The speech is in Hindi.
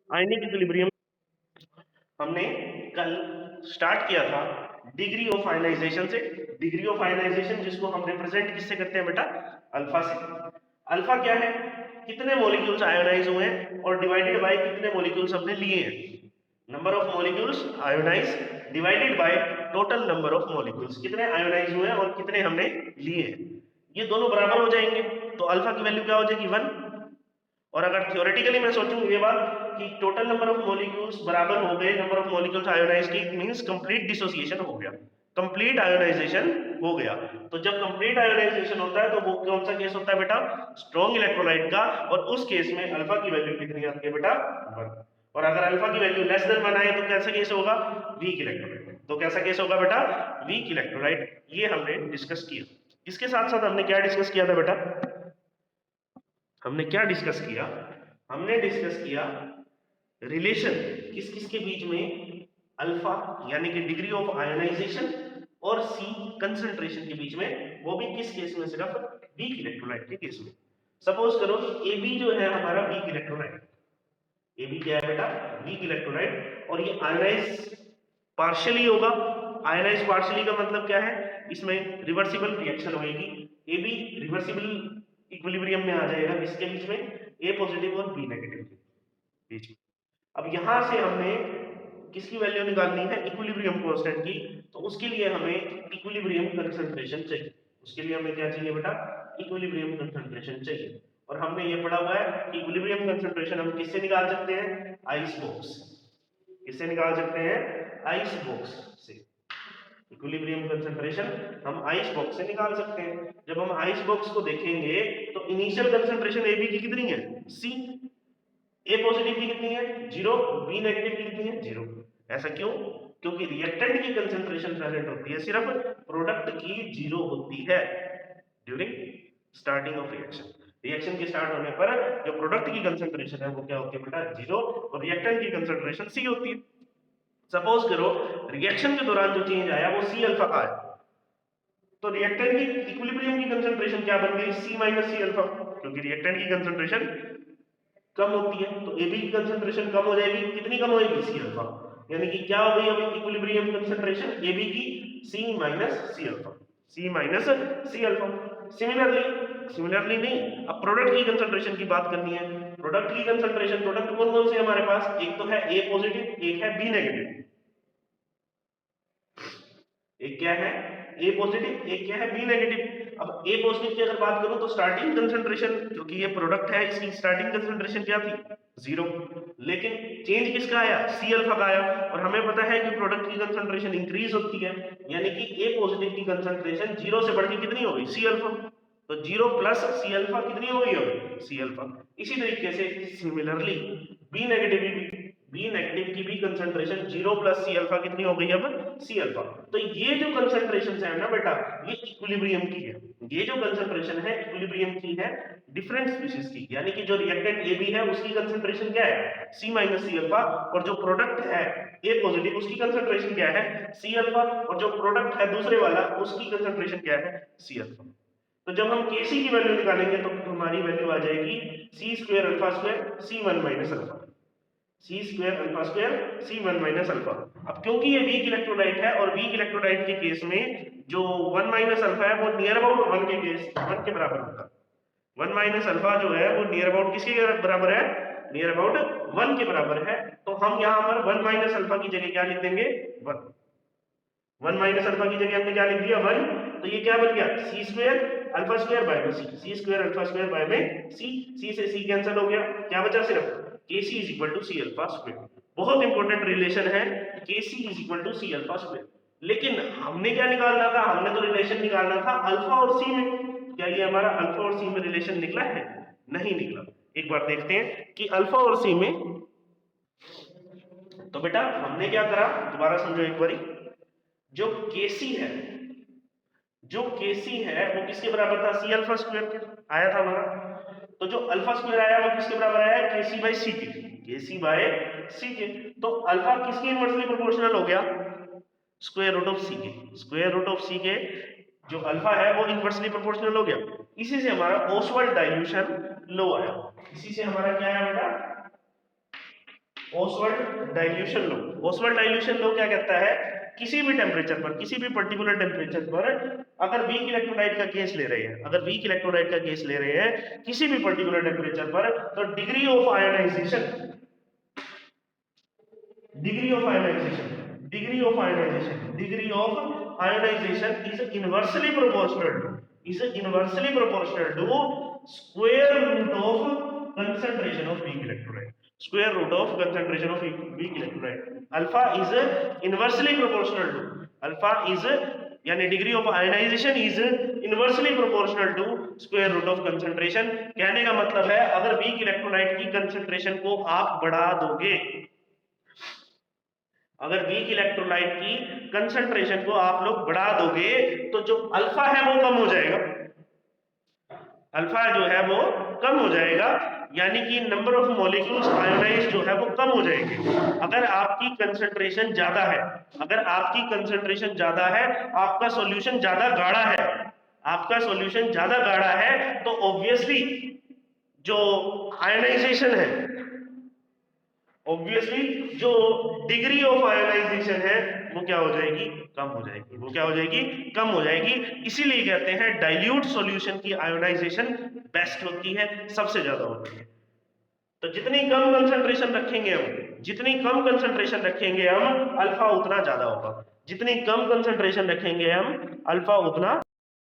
आयनिक इक्विलिब्रियम हमने कल स्टार्ट किया था डिग्री ऑफ आयनाइजेशन से। डिग्री ऑफ आयनाइजेशन जिसको हम रिप्रेजेंट किससे करते हैं बेटा? अल्फा से। अल्फा क्या है? कितने मॉलिक्यूल्स आयोनाइज हुए हैं और डिवाइडेड बाय कितने मॉलिक्यूल्स हमने लिए हैं। Number of molecules ionise divided by total number of molecules, कितने आयोनाइज हुए हैं और कितने हमने लिए हैं। ये दोनों बराबर हो जाएंगे तो अल्फा की वैल्यू क्या हो जाएगी? 1। और अगर थियोरेटिकली मैं सोचूं ये बात कि टोटल नंबर ऑफ मॉलिक्यूल्स बराबर हो गए नंबर ऑफ मॉलिक्यूल्स आयोनाइज की, इट मींस कंप्लीट डिसोसिएशन हो गया, कंप्लीट आयोनाइजेशन हो गया। तो जब कंप्लीट आयोनाइजेशन होता है तो वो कौन सा केस होता है बेटा? स्ट्रॉन्ग इलेक्ट्रोलाइट का। और उस केस में अल्फा की वैल्यू कितनी आती है बेटा? 1। और अगर अल्फा की वैल्यू लेस देन 1 आए तो कैसा केस होगा? Weak electrolyte. तो कैसा केस होगा बेटा? Weak electrolyte. ये हमने डिस्कस किया। इसके साथ साथ हमने क्या डिस्कस किया था बेटा? हमने क्या डिस्कस किया? हमने डिस्कस किया रिलेशन किस किस के बीच में, अल्फा यानी कि डिग्री ऑफ आयोनाइजेशन और सी कंसंट्रेशन के बीच में, वो भी किस केस में? सिर्फ वीक इलेक्ट्रोलाइट के केस में। सपोज करो कि ए बी जो है हमारा वीक इलेक्ट्रोलाइट, ए बी क्या है बेटा? Weak electrolyte. और ये आयोनाइज पार्शियली होगा। आयोनाइज पार्शियली का मतलब क्या है? इसमें रिवर्सिबल रिएक्शन होगी। ए बी रिवर्सिबल इक्विलिब्रियम में आ जाएगा किसके बीच में? ए पॉजिटिव और बी नेगेटिव के बीच में। अब यहां से हमने किसकी वैल्यू निकालनी है? इक्विलिब्रियम कांस्टेंट की। तो उसके लिए हमें इक्विलिब्रियम कंसंट्रेशन चाहिए। उसके लिए हमें क्या चाहिए बेटा? इक्विलिब्रियम कंसंट्रेशन चाहिए। और हमने ये पढ़ा हुआ है कि इक्विलिब्रियम कंसंट्रेशन हम किससे निकाल सकते हैं? Ice box. किससे निकाल सकते हैं? आइस बॉक्स से। इक्विलिब्रियम कंसंट्रेशन हम आइस बॉक्स से निकाल सकते हैं। जब हम आइस बॉक्स को देखेंगे तो इनिशियल कंसंट्रेशन ए बी की कितनी है? सी। ए पॉजिटिव की कितनी है? 0। बी नेगेटिव की कितनी है? 0। ऐसा क्यों? क्योंकि रिएक्टेंट की कंसंट्रेशन प्रेजेंट होती है सिर्फ, प्रोडक्ट की 0 होती है during starting of reaction. Reaction के स्टार्ट होने पर जो प्रोडक्ट की कंसंट्रेशन है वो क्या होती है बेटा? 0। और रिएक्टेंट की कंसंट्रेशन सी होती है। सपोज करो रिएक्शन के दौरान जो चेंज आया वो सी अल्फा का आया, तो रिएक्टेंट की इक्विलिब्रियम की कंसंट्रेशन क्या बन गई? सी माइनस सी अल्फा। क्योंकि रिएक्टेंट की कंसंट्रेशन कम होती है तो ए बी की कंसंट्रेशन कम हो जाएगी। कितनी कम होएगी? C alpha. यानी कि क्या हो गई अब इक्विलिब्रियम कंसंट्रेशन ए बी की? C minus C alpha. C minus C alpha. Similarly similarly नहीं, अब प्रोडक्ट की कंसंट्रेशन की बात करनी है। प्रोडक्ट की कंसंट्रेशन, प्रोडक्ट कौन कौन से हमारे पास? एक तो है ए पॉजिटिव, एक है बी नेगेटिव। एक क्या है? ए पॉजिटिव, एक क्या है? B negative. अब ए पॉजिटिव की अगर बात करूं तो स्टार्टिंग कंसंट्रेशन, क्योंकि ये प्रोडक्ट है, इसकी स्टार्टिंग कंसंट्रेशन क्या थी? 0। लेकिन चेंज किसका आया? सी अल्फा का आया। और हमें पता है कि प्रोडक्ट की कंसंट्रेशन इंक्रीज होती है, यानी कि ए पॉजिटिव की कंसंट्रेशन 0 से बढ़ के कितनी हो गई? C alpha. तो 0 प्लस सी अल्फा कितनी हो गई? अब सी अल्फा। इसी तरीके से सिमिलरली बी नेगेटिव भी, बी नेगेटिव की भी कंसंट्रेशन 0 प्लस सी अल्फा कितनी हो गई? अब सी अल्फा। तो ये जो कंसंट्रेशन है ना बेटा, ये इक्विलिब्रियम की है। ये जो कंसंट्रेशन है इक्विलिब्रियम की है डिफरेंट स्पीशीज की। यानी कि जो रिएक्टेंट ए बी है उसकी कंसंट्रेशन क्या है? सी माइनस सी अल्फा। और जो प्रोडक्ट है ए पॉजिटिव उसकी कंसंट्रेशन क्या है? C alpha. और जो प्रोडक्ट है दूसरे वाला उसकी कंसंट्रेशन क्या है? C alpha. तो जब हम Kc की वैल्यू निकालेंगे तो हमारी वैल्यू आ जाएगी सी स्क्वायर अल्फा स्क्वायर सी वन माइनस अल्फा। सी स्क्वायर अल्फा स्क्वायर सी वन माइनस अल्फा। अब क्योंकि ये वीक इलेक्ट्रोलाइट है और वीक इलेक्ट्रोलाइट के केस में जो 1 माइनस अल्फा है वो नियर अबाउट 1 के केस 1 के बराबर होता है। 1 माइनस अल्फा जो है वो नियर अबाउट किसके बराबर है? नियर अबाउट 1 के बराबर है। तो हम यहाँ पर 1 माइनस अल्फा की जगह क्या लिख देंगे? 1। 1 माइनस अल्फा की जगह हमने क्या लिख दिया? 1। तो ये क्या बन गया? सी स्क्वायर अल्फा स्क्वायर बाय में सी। सी स्क्वायर अल्फा स्क्वायर बाय में सी। सी से सी कैंसिल हो गया, क्या बचा? सिर्फ Kc is equal to C alpha square. बहुत इंपॉर्टेंट रिलेशन है Kc is equal to C alpha square. लेकिन हमने क्या निकालना था? हमने तो रिलेशन निकालना था अल्फा और सी में। क्या ये हमारा अल्फा और सी में रिलेशन निकला है? नहीं निकला। एक बार देखते हैं कि अल्फा और सी में। तो बेटा हमने क्या करा, दोबारा समझो एक बारी। जो Kc है, जो Kc है वो किसके बराबर था? सी अल्फा स्क्वायर के आया था हमारा। तो जो अल्फा स्क्वायर आया वो किसके बराबर आया? Kc बाय सी के। Kc बाय सी के। तो अल्फा किसके इनवर्सली प्रोपोर्शनल हो गया? स्क्वायर रूट ऑफ सी के। स्क्वायर रूट ऑफ सी के जो अल्फा है वो इनवर्सली प्रोपोर्शनल हो गया। इसी से हमारा ओसवाल्ड डाइल्यूशन लो आया। इसी से हमारा क्या आया बेटा? ओसवाल्ड डाइल्यूशन लो। ओसवाल्ड डाइल्यूशन लो क्या कहता है, किसी भी टेम्परेचर पर, किसी भी पर्टिकुलर टेम्परेचर पर अगर वीक इलेक्ट्रोलाइट का केस ले रहे हैं, अगर वीक इलेक्ट्रोलाइट का केस ले रहे हैं किसी भी पर्टिकुलर टेम्परेचर पर, तो degree of ionisation, degree of ionisation, degree of ionisation, degree of ionisation is inversely proportional to, is inversely proportional to square root of concentration of weak electrolyte, square root of concentration of weak electrolyte. Alpha is inversely proportional to, alpha is यानी degree of ionisation is inversely proportional to square root of concentration. कहने का मतलब है अगर वीक इलेक्ट्रोलाइट की कंसंट्रेशन को आप बढ़ा दोगे, अगर वीक इलेक्ट्रोलाइट की कंसंट्रेशन को आप लोग बढ़ा दोगे तो जो अल्फा है वो कम हो जाएगा, अल्फा जो है वो कम हो जाएगा, यानी कि नंबर ऑफ मॉलिक्यूल्स आयोनाइज जो है वो कम हो जाएंगे। अगर आपकी कंसंट्रेशन ज्यादा है, अगर आपकी कंसंट्रेशन ज्यादा है, आपका सॉल्यूशन ज्यादा गाढ़ा है, आपका सॉल्यूशन ज्यादा गाढ़ा है, तो ऑब्वियसली जो आयोनाइजेशन है, ऑब्वियसली जो डिग्री ऑफ आयोनाइजेशन है वो क्या हो जाएगी, कम हो जाएगी, वो क्या हो जाएगी, कम हो जाएगी। इसीलिए कहते हैं डाइल्यूट सॉल्यूशन की आयोनाइजेशन बेस्ट होती है, सबसे ज्यादा होती है। तो जितनी कम कंसंट्रेशन रखेंगे हम, जितनी कम कंसंट्रेशन रखेंगे हम, अल्फा उतना ज्यादा होगा, जितनी कम कंसंट्रेशन रखेंगे हम, अल्फा उतना